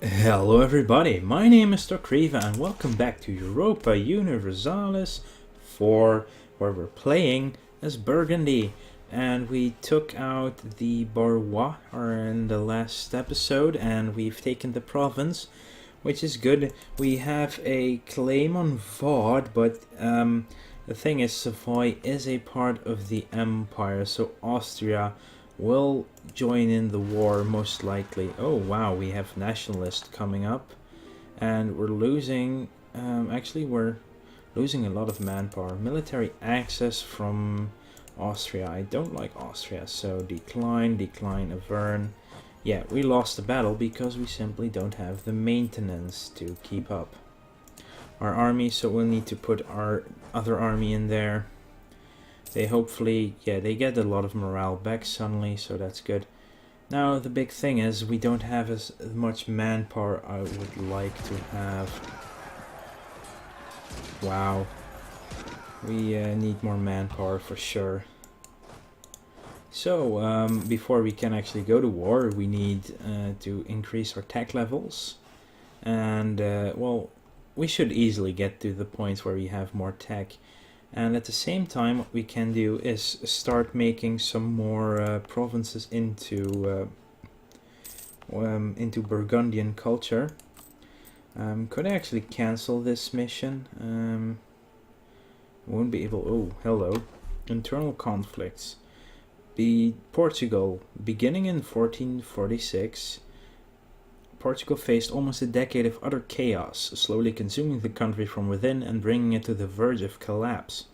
Hello everybody, my name is Kriva and welcome back to Europa Universalis 4, where we're playing as Burgundy. And we took out the Barrois in the last episode and we've taken the province, which is good. We have a claim on Vaud, but the thing is Savoy is a part of the Empire, so Austria will join in the war most likely. Oh wow, we have nationalists coming up and we're losing, we're losing a lot of manpower. Military access from Austria. I don't like Austria, so decline, Avern. Yeah, we lost the battle because we simply don't have the maintenance to keep up our army, so we'll need to put our other army in there. They hopefully, they get a lot of morale back suddenly, so that's good. Now the big thing is we don't have as much manpower I would like to have. Wow. We need more manpower for sure. So, before we can actually go to war, we need to increase our tech levels. And, well, we should easily get to the point where we have more tech. And at the same time, what we can do is start making some more provinces into Burgundian culture. Could I actually cancel this mission? Won't be able. Oh, hello. Internal conflicts. Portugal, beginning in 1446. Portugal faced almost a decade of utter chaos, slowly consuming the country from within and bringing it to the verge of collapse.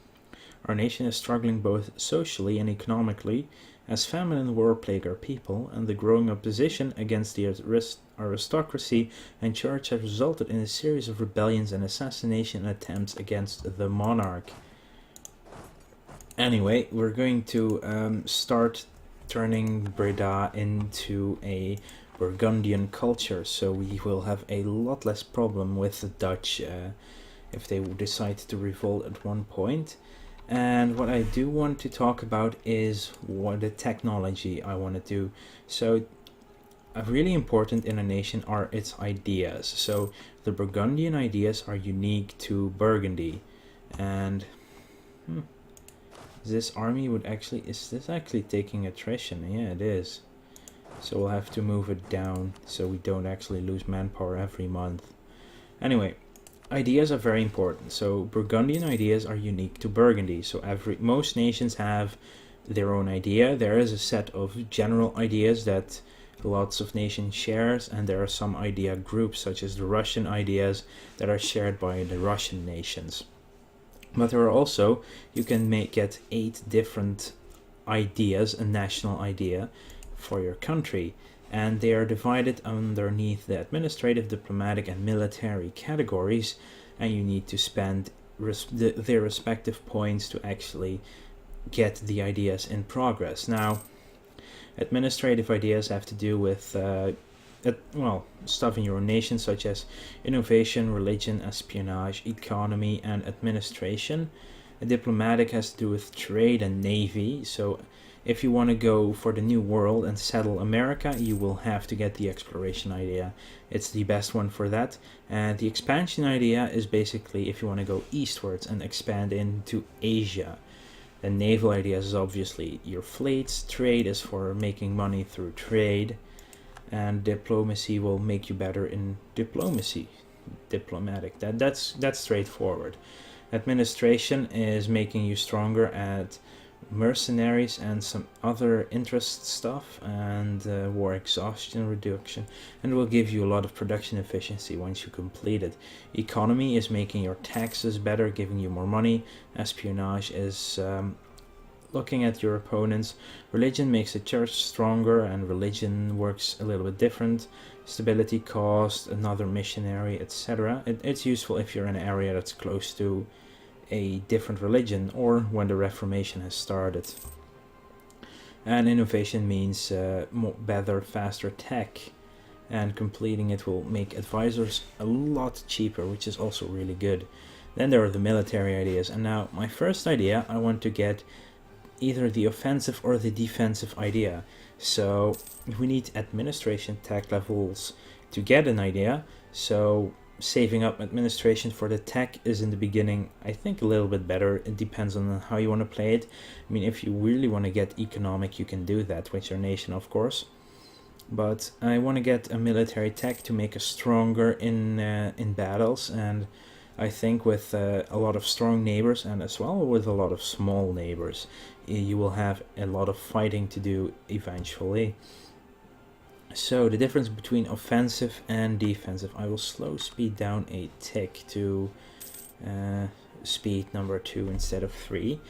Our nation is struggling both socially and economically, as famine and war plague our people, and the growing opposition against the aristocracy and church has resulted in a series of rebellions and assassination attempts against the monarch. Anyway, we're going to start turning Breda into a Burgundian culture, so we will have a lot less problem with the Dutch if they decide to revolt at one point. And what I do want to talk about is what the technology I want to do. So really important in a nation are its ideas. So the Burgundian ideas are unique to Burgundy. And this army is this actually taking attrition? Yeah, it is. So we'll have to move it down so we don't actually lose manpower every month. Anyway, ideas are very important. So Burgundian ideas are unique to Burgundy. So most nations have their own idea. There is a set of general ideas that lots of nations shares, and there are some idea groups such as the Russian ideas that are shared by the Russian nations. But there are also, you can get 8 different ideas, a national idea for your country, and they are divided underneath the administrative, diplomatic and military categories, and you need to spend their respective points to actually get the ideas in progress. Now, administrative ideas have to do with stuff in your own nation, such as innovation, religion, espionage, economy and administration. Diplomatic has to do with trade and navy, so if you want to go for the New World and settle America, you will have to get the exploration idea. It's the best one for that. And the expansion idea is basically if you want to go eastwards and expand into Asia. The naval idea is obviously your fleets. Trade is for making money through trade. And diplomacy will make you better in diplomacy. Diplomatic. That's straightforward. Administration is making you stronger at mercenaries and some other interest stuff, and war exhaustion reduction, and will give you a lot of production efficiency once you complete it. Economy is making your taxes better, giving you more money. Espionage is looking at your opponents. Religion makes the church stronger, and religion works a little bit different. Stability cost, another missionary, etc. It's useful if you're in an area that's close to a different religion or when the Reformation has started. And innovation means better, faster tech, and completing it will make advisors a lot cheaper, which is also really good. Then there are the military ideas, and now my first idea, I want to get either the offensive or the defensive idea. So we need administration tech levels to get an idea. So saving up administration for the tech is in the beginning, I think, a little bit better. It depends on how you want to play it. I mean, if you really want to get economic, you can do that with your nation, of course. But I want to get a military tech to make us stronger in battles, and I think with a lot of strong neighbors and as well with a lot of small neighbors, you will have a lot of fighting to do eventually. So the difference between offensive and defensive, I will slow speed down a tick to speed number 2 instead of 3.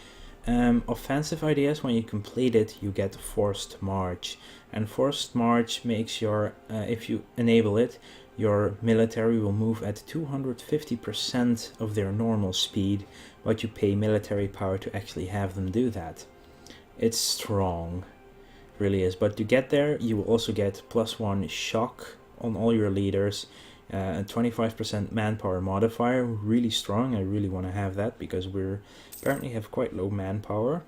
Offensive ideas, when you complete it, you get forced march, and forced march makes your, if you enable it, your military will move at 250% of their normal speed, but you pay military power to actually have them do that. It's strong, really is. But to get there, you will also get +1 shock on all your leaders, 25% manpower modifier, really strong. I really want to have that because we're apparently have quite low manpower.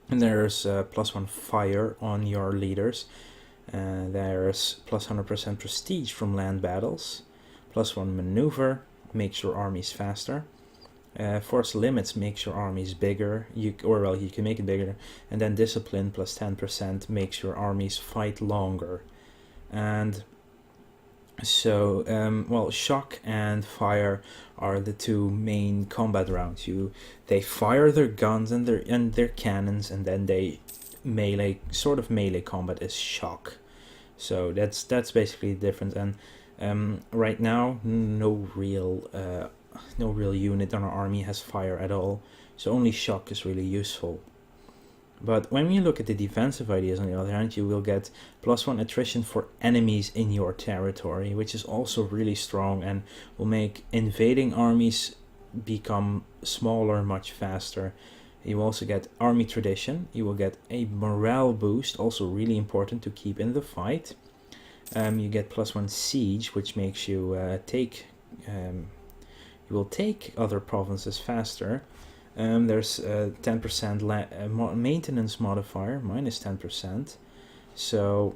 And there's +1 fire on your leaders. There's +100% prestige from land battles, +1 maneuver, makes your armies faster. Force limits makes your armies bigger, you can make it bigger, and then discipline +10% makes your armies fight longer. And so, well, shock and fire are the two main combat rounds. They fire their guns and their cannons, and then they melee combat is shock. So that's basically the difference. And right now, no real unit on our army has fire at all. So only shock is really useful. But when you look at the defensive ideas, on the other hand, you will get +1 attrition for enemies in your territory, which is also really strong and will make invading armies become smaller much faster. You also get army tradition. You will get a morale boost, also really important to keep in the fight. You get +1 siege, which makes you you will take other provinces faster. There's 10% maintenance modifier, -10%. So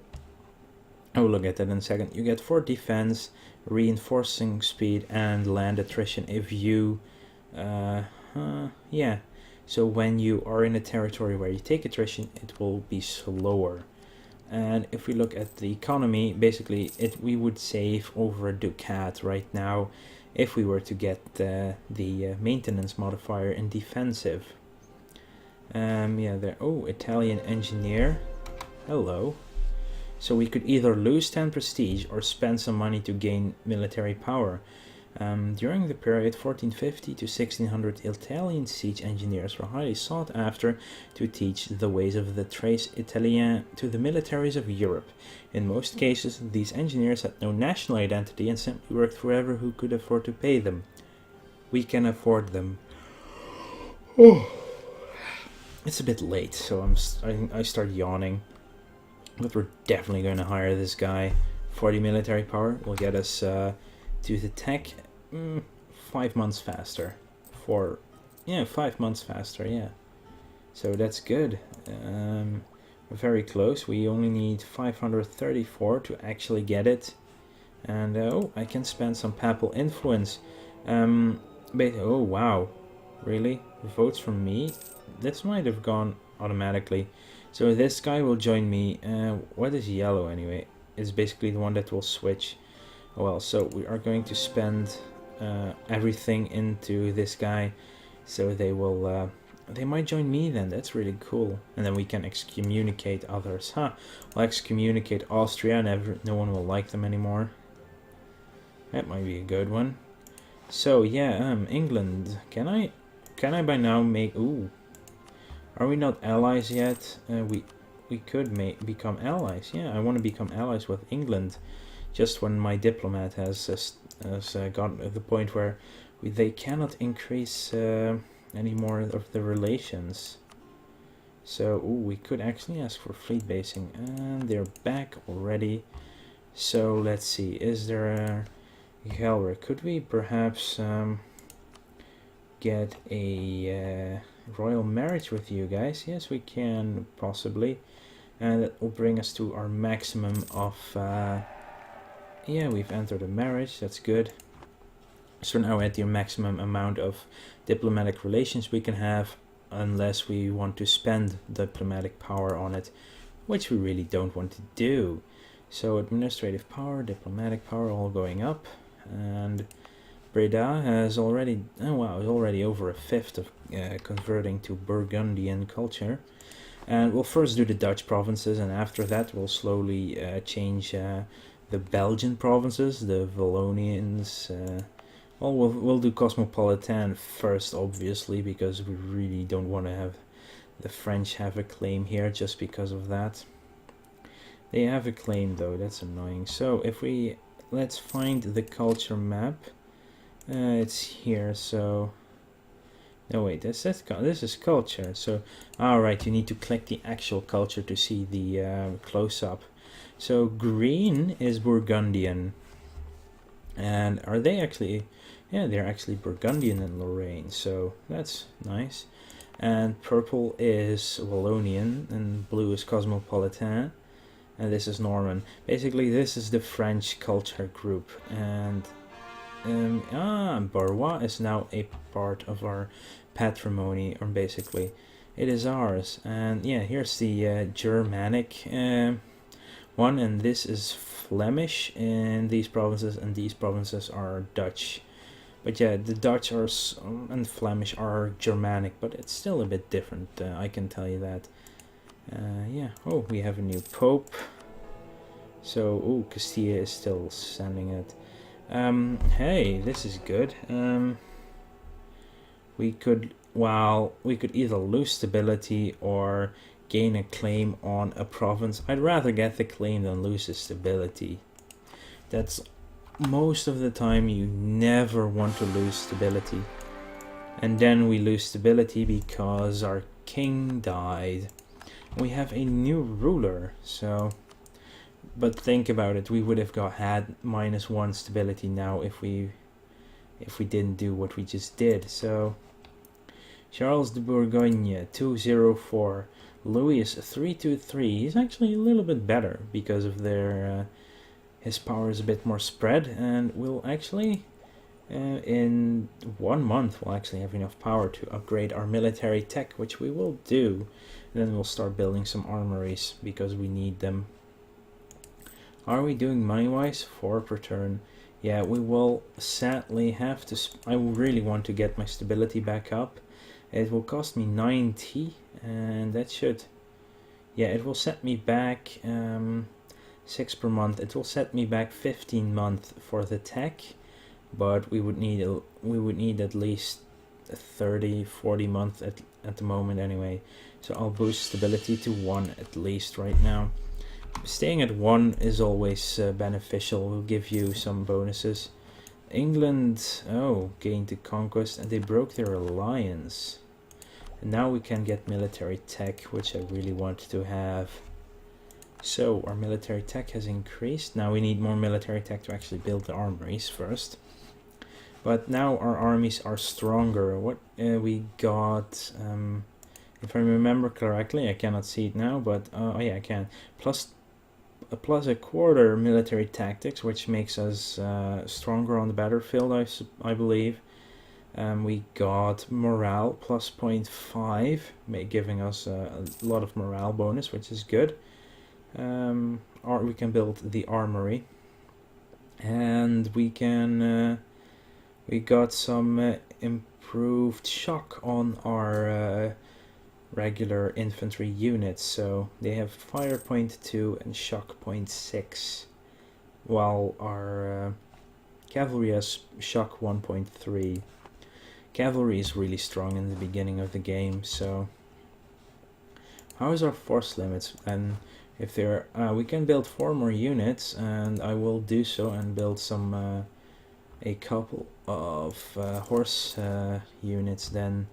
I will look at that in a second. You get 4 defense, reinforcing speed, and land attrition if you, yeah. So when you are in a territory where you take attrition, it will be slower. And if we look at the economy, basically we would save over a ducat right now if we were to get the maintenance modifier in defensive. Yeah, there. Oh, Italian engineer. Hello. So we could either lose 10 prestige or spend some money to gain military power. During the period 1450 to 1600, Italian siege engineers were highly sought after to teach the ways of the tres italien to the militaries of Europe. In most cases, these engineers had no national identity and simply worked for whoever who could afford to pay them. We can afford them. Oh. It's a bit late, so I start yawning. But we're definitely going to hire this guy. 40 military power will get us to the tech 5 months faster. 5 months faster, yeah. So that's good. We're very close. We only need 534 to actually get it. And oh, I can spend some papal influence. Oh wow, really? Votes from me? This might have gone automatically. So this guy will join me. What is yellow anyway? It's basically the one that will switch. Well, so we are going to spend everything into this guy. So they will, they might join me then. That's really cool. And then we can excommunicate others. We'll excommunicate Austria and no one will like them anymore. That might be a good one. So yeah, England. Can I by now make... Ooh. Are we not allies yet? We could become allies. Yeah, I want to become allies with England. Just when my diplomat has gotten at the point where they cannot increase any more of the relations. So, we could actually ask for fleet basing. And they're back already. So, let's see. Is there a... Gelre, could we perhaps get a... royal marriage with you guys. Yes, we can, possibly. And that will bring us to our maximum of... yeah, we've entered a marriage. That's good. So now we're at the maximum amount of diplomatic relations we can have, unless we want to spend diplomatic power on it, which we really don't want to do. So administrative power, diplomatic power, all going up. And Breda has already, oh wow, is already over a fifth of converting to Burgundian culture. And we'll first do the Dutch provinces, and after that we'll slowly change the Belgian provinces, the Wallonians. Well, we'll do Cosmopolitan first, obviously, because we really don't want to have the French have a claim here just because of that. They have a claim though, that's annoying. So if we, let's find the culture map. It's here, so... No wait, this is culture. So, alright, you need to click the actual culture to see the close-up. So green is Burgundian. And are they actually... Yeah, they're actually Burgundian and Lorraine, so that's nice. And purple is Wallonian, and blue is Cosmopolitan. And this is Norman. Basically, this is the French culture group. And Barrois is now a part of our patrimony, or basically, it is ours. And yeah, here's the Germanic one, and this is Flemish in these provinces, and these provinces are Dutch. But yeah, the Dutch are and Flemish are Germanic, but it's still a bit different, I can tell you that. Yeah, oh, we have a new pope. So, oh, Castilla is still sending it. Hey, this is good. We could either lose stability or gain a claim on a province. I'd rather get the claim than lose the stability. That's most of the time, you never want to lose stability. And then we lose stability because our king died. We have a new ruler, so... But think about it, we would have had -1 stability now if we didn't do what we just did. So Charles de Bourgogne 204, Louis is 323. He's actually a little bit better because of their his power is a bit more spread, and we'll actually in 1 month we'll actually have enough power to upgrade our military tech, which we will do. And then we'll start building some armories because we need them. Are we doing money-wise? 4 per turn. Yeah, we will sadly have to... I really want to get my stability back up. It will cost me 90, and that should... Yeah, it will set me back 6 per month. It will set me back 15 months for the tech, but we would need at least 30-40 months at the moment anyway. So I'll boost stability to 1 at least right now. Staying at 1 is always beneficial. Will give you some bonuses. England, oh, gained the conquest, and they broke their alliance. And now we can get military tech, which I really want to have. So our military tech has increased. Now we need more military tech to actually build the armories first. But now our armies are stronger. What we got, if I remember correctly, I cannot see it now, but oh yeah, I can. Plus a quarter military tactics, which makes us stronger on the battlefield, I believe. We got morale plus 0.5, giving us a lot of morale bonus, which is good. Or we can build the armory, and we can we got some improved shock on our regular infantry units, so they have fire 0.2 and shock 0.6, while our cavalry has shock 1.3. Cavalry is really strong in the beginning of the game. So how is our force limits? And if there we can build 4 more units, and I will do so and build some a couple of horse units. Then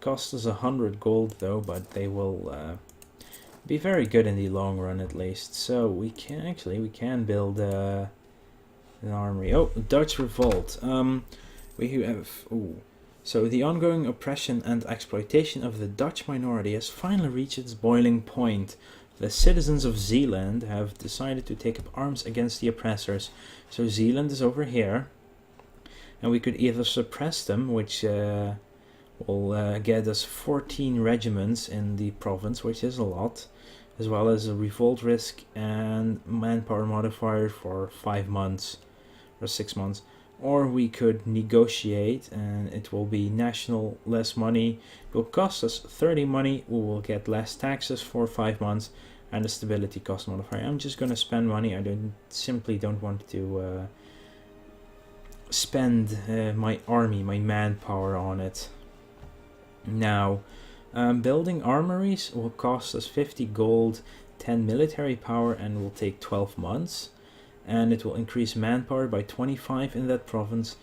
cost us 100 gold though, but they will be very good in the long run at least. So we can build an armory. Oh, Dutch revolt. We have So the ongoing oppression and exploitation of the Dutch minority has finally reached its boiling point. The citizens of Zeeland have decided to take up arms against the oppressors. So Zeeland is over here, and we could either suppress them, which will get us 14 regiments in the province, which is a lot, as well as a revolt risk and manpower modifier for 5 months or 6 months. Or we could negotiate, and it will be national, less money. It will cost us 30 money. We will get less taxes for 5 months, and a stability cost modifier. I'm just gonna spend money. I simply don't want to spend my army, my manpower on it. Now, building armories will cost us 50 gold, 10 military power, and will take 12 months. And it will increase manpower by 25 in that province,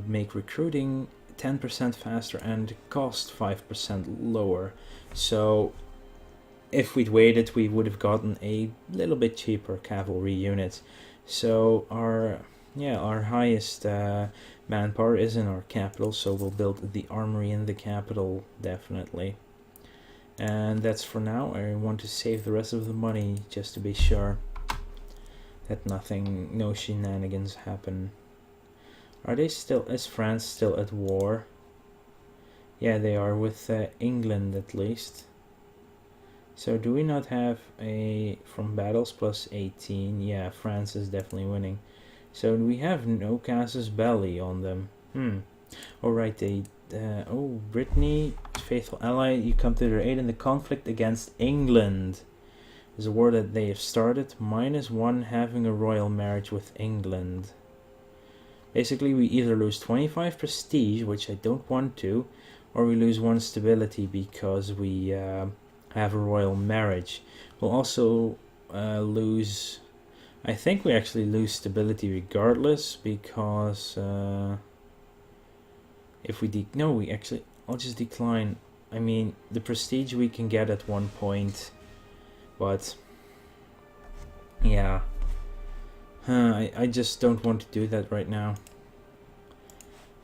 make recruiting 10% faster, and cost 5% lower. So if we'd waited, we would have gotten a little bit cheaper cavalry units. So our highest manpower is in our capital, so we'll build the armory in the capital, definitely. And that's for now. I want to save the rest of the money just to be sure that no shenanigans happen. Is France still at war? Yeah, they are, with England at least. So do we not have from battles plus 18? Yeah, France is definitely winning. So we have no casus belli on them. Alright, Brittany, faithful ally, you come to their aid in the conflict against England. There's a war that they have started. -1 having a royal marriage with England. Basically, we either lose 25 prestige, which I don't want to, or we lose 1 stability because we have a royal marriage. We'll also lose... I think we actually lose stability regardless, because if we I'll just decline. I mean, the prestige we can get at one point, but yeah, I just don't want to do that right now.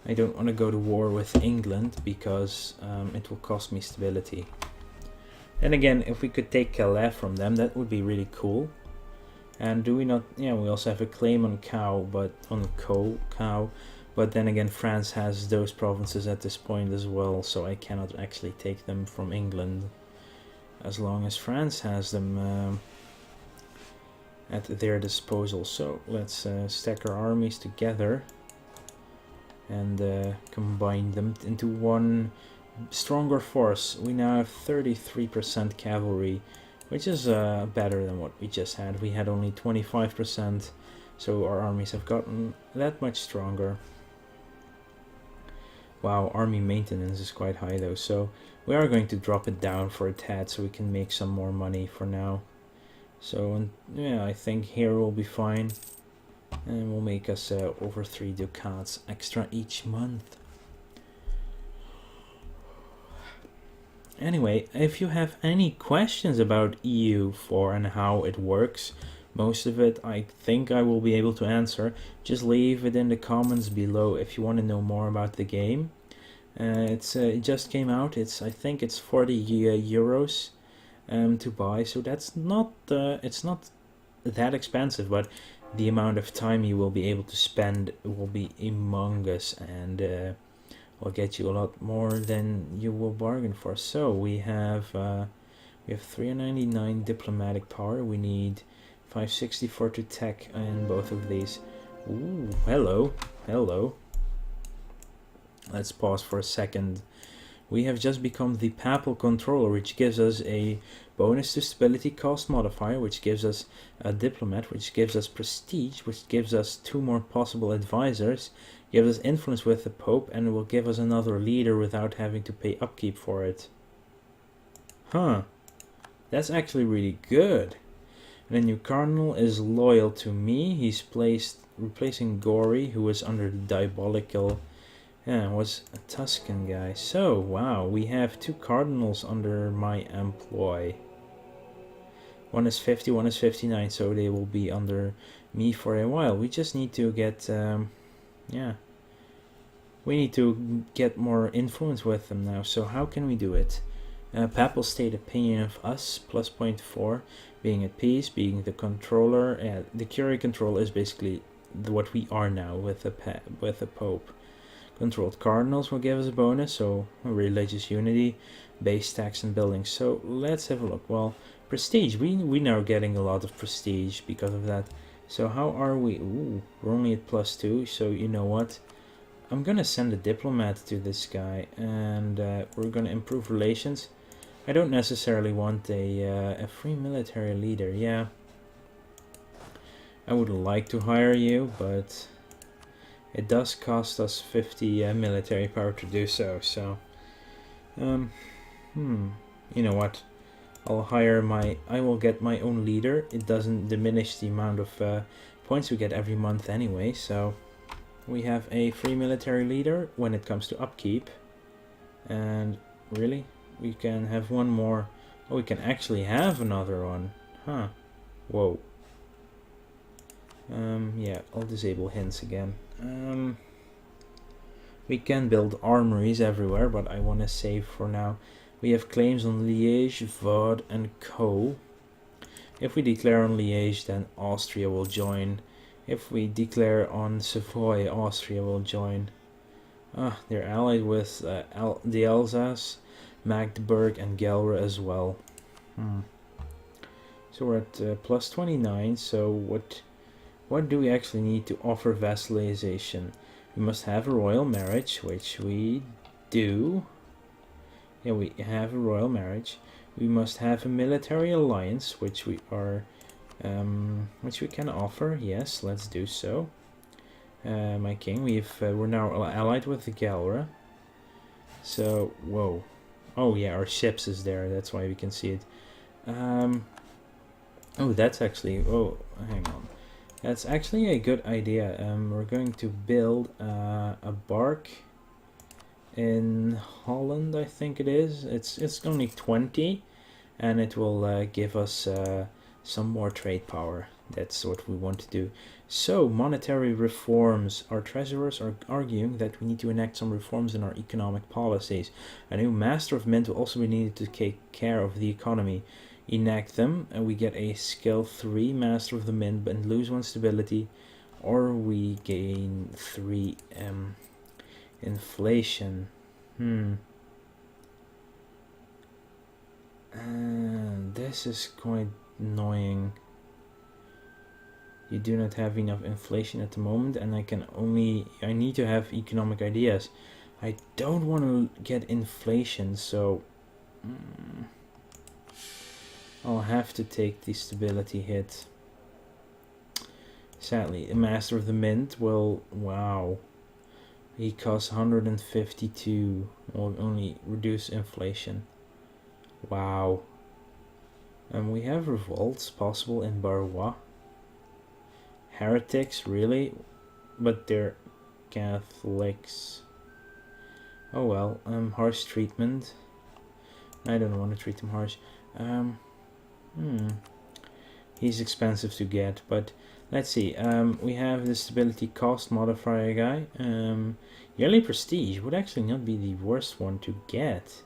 I don't want to go to war with England because it will cost me stability. And again, if we could take Calais from them, that would be really cool. And do we not? Yeah, we also have a claim on cow, but then again, France has those provinces at this point as well, so I cannot actually take them from England as long as France has them at their disposal. So let's stack our armies together and combine them into one stronger force. We now have 33% cavalry, which is better than what we just had. We had only 25%, so our armies have gotten that much stronger. Wow, army maintenance is quite high though, so we are going to drop it down for a tad so we can make some more money for now. So yeah, I think here will be fine, and will make us over 3 ducats extra each month. Anyway, if you have any questions about EU4 and how it works, most of it I think I will be able to answer. Just leave it in the comments below if you want to know more about the game. It just came out. I think it's 40 euros to buy, so that's not it's not that expensive, but the amount of time you will be able to spend will be humongous, and will get you a lot more than you will bargain for. So we have 399 diplomatic power. We need 564 to tech in both of these. Ooh, hello. Let's pause for a second. We have just become the Papal Controller, which gives us a bonus to stability cost modifier, which gives us a diplomat, which gives us prestige, which gives us 2 more possible advisors, gives us influence with the Pope, and will give us another leader without having to pay upkeep for it. Huh. That's actually really good. And the new Cardinal is loyal to me. He's replacing Gory, who was under the diabolical... Yeah, was a Tuscan guy. So, wow, we have 2 Cardinals under my employ. One is 50, one is 59, so they will be under me for a while. We just need to get... yeah. we need to get more influence with them now. So how can we do it? Papal state opinion of us, plus 0.4, being at peace, being the controller. The curie control is basically what we are now with the Pope. Controlled cardinals will give us a bonus, so religious unity, base tax and buildings. So let's have a look. Well, prestige, we now getting a lot of prestige because of that. So how are we? Ooh, we're only at +2, so you know what? I'm gonna send a diplomat to this guy, and we're gonna improve relations. I don't necessarily want a free military leader. Yeah, I would like to hire you, but it does cost us 50 military power to do so. So, you know what? I will get my own leader. It doesn't diminish the amount of points we get every month anyway. So we have a free military leader when it comes to upkeep. And really, we can have one more. Oh, we can actually have another one. Huh. Whoa. Yeah, I'll disable hints again. We can build armories everywhere, but I want to save for now. We have claims on Liège, Vaud, and Co. If we declare on Liège, then Austria will join. If we declare on Savoy, Austria will join. They're allied with the Alsace, Magdeburg, and Gelre as well. So we're at +29. So what do we actually need to offer vassalization? We must have a royal marriage, which we do. Yeah, we have a royal marriage. We must have a military alliance, which we are, which we can offer. Yes, let's do so. My king, we're now allied with the Gelre. So, whoa. Oh yeah, our ships is there. That's why we can see it. Oh, that's actually. Oh, hang on. That's actually a good idea. We're going to build a bark in Holland, I think it is. It's only 20, and it will give us some more trade power. That's what we want to do. So, monetary reforms. Our treasurers are arguing that we need to enact some reforms in our economic policies. A new master of mint will also be needed to take care of the economy. Enact them, and we get a skill 3 master of the mint and lose 1 stability, or we gain 3 inflation. And this is quite annoying. You do not have enough inflation at the moment, and I need to have economic ideas. I don't want to get inflation, so I'll have to take the stability hit. Sadly, a master of the mint will, wow, he costs 152, will only reduce inflation. Wow. And we have revolts possible in Barrois. Heretics, really? But they're Catholics. Oh well, harsh treatment. I don't want to treat him harsh. He's expensive to get, but let's see. We have the stability cost modifier guy. Yearly prestige would actually not be the worst one to get.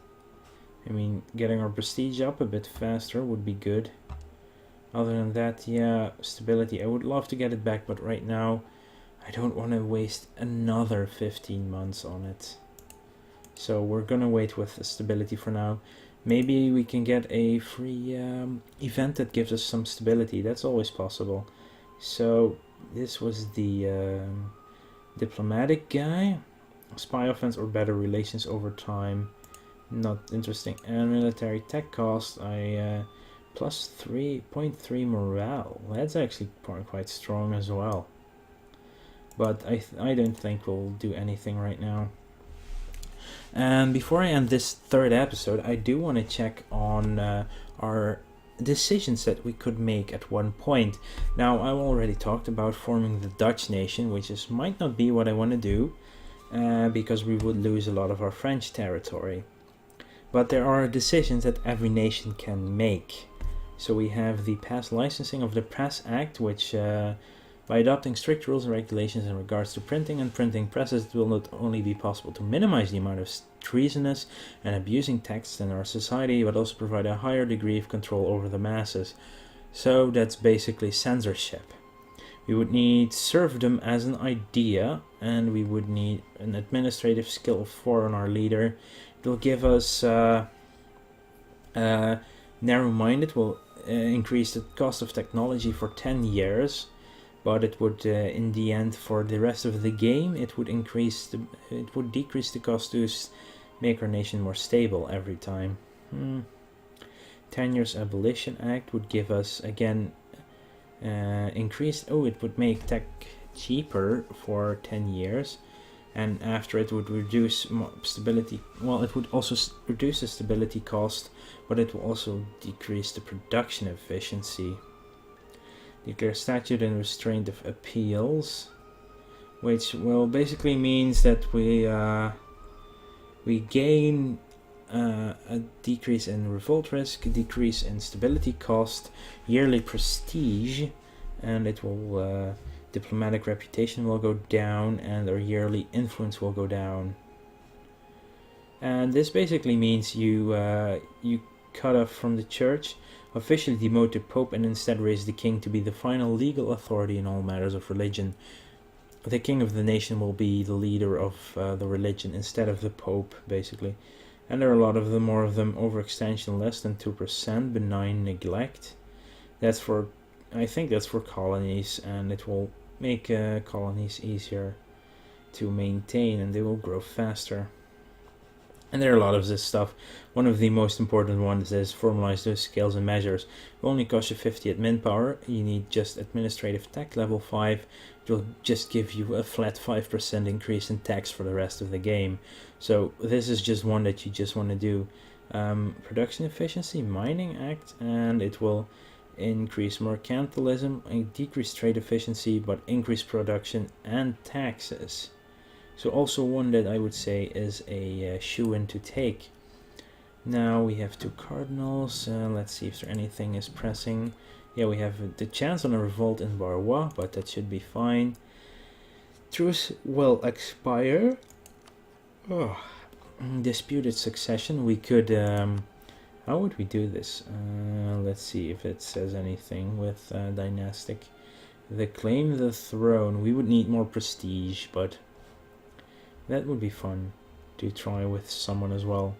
I mean, getting our prestige up a bit faster would be good. Other than that, yeah, stability. I would love to get it back, but right now I don't want to waste another 15 months on it. So we're gonna wait with the stability for now. Maybe we can get a free event that gives us some stability. That's always possible. So this was the diplomatic guy. Spy offense or better relations over time. Not interesting. And military tech cost. I plus 3.3 morale. That's actually quite strong as well. But I don't think we'll do anything right now. And before I end this third episode, I do want to check on our decisions that we could make at one point. Now, I've already talked about forming the Dutch nation, which might not be what I want to do, because we would lose a lot of our French territory. But there are decisions that every nation can make. So we have the past licensing of the Press Act, which By adopting strict rules and regulations in regards to printing and printing presses, it will not only be possible to minimize the amount of treasonous and abusing texts in our society, but also provide a higher degree of control over the masses. So that's basically censorship. We would need serfdom as an idea, and we would need an administrative skill of 4 on our leader. It will give us narrow-minded, will increase the cost of technology for 10 years, but it would, in the end, for the rest of the game, it would decrease the cost to make our nation more stable every time. 10 years abolition act would give us again increased. It would make tech cheaper for 10 years, and after it would reduce stability. Well, it would also reduce the stability cost, but it will also decrease the production efficiency. Declare statute and restraint of appeals, which well basically means that we gain a decrease in revolt risk, a decrease in stability cost, yearly prestige, and it will diplomatic reputation will go down, and our yearly influence will go down. And this basically means you cut off from the church, officially demote the Pope, and instead raise the king to be the final legal authority in all matters of religion. The king of the nation will be the leader of the religion instead of the Pope, basically. And there are a lot of them, more of them, overextension less than 2%, benign neglect. I think that's for colonies, and it will make colonies easier to maintain, and they will grow faster. And there are a lot of this stuff. One of the most important ones is formalize those scales and measures. It only costs you 50 admin power. You need just administrative tech level 5. It will just give you a flat 5% increase in tax for the rest of the game. So this is just one that you just want to do. Production efficiency, mining act, and it will increase mercantilism, decrease trade efficiency, but increase production and taxes. So also one that I would say is a shoe-in to take. Now we have 2 cardinals. Let's see if there anything is pressing. Yeah, we have the chance on a revolt in Barrois, but that should be fine. Truce will expire. Disputed succession. We could... how would we do this? Let's see if it says anything with dynastic. The claim the throne. We would need more prestige, but... that would be fun to try with someone as well.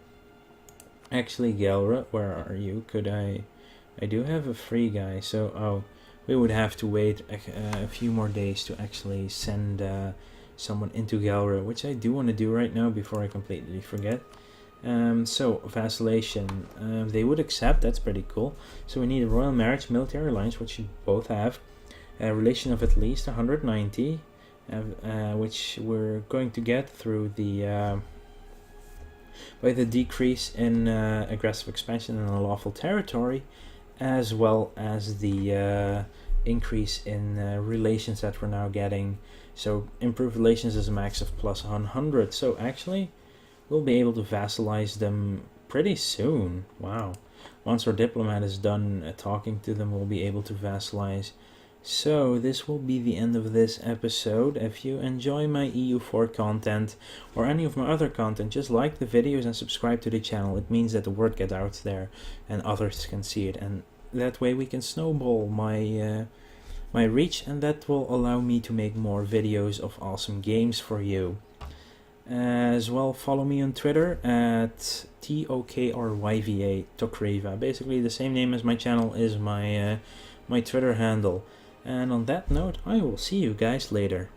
Actually, Galra, where are you? Could I do have a free guy, so we would have to wait a few more days to actually send someone into Galra, which I do want to do right now before I completely forget. So vacillation, they would accept. That's pretty cool. So we need a royal marriage, military alliance, which you both have, a relation of at least 190. Which we're going to get through the by the decrease in aggressive expansion in unlawful territory, as well as the increase in relations that we're now getting. So improved relations is a max of plus 100. So actually, we'll be able to vassalize them pretty soon. Wow! Once our diplomat is done talking to them, we'll be able to vassalize. So this will be the end of this episode. If you enjoy my EU4 content or any of my other content, just like the videos and subscribe to the channel. It means that the word gets out there and others can see it, and that way we can snowball my my reach, and that will allow me to make more videos of awesome games for you. As well, follow me on Twitter at TOKRYVA, Tokreva. Basically the same name as my channel is my my Twitter handle. And on that note, I will see you guys later.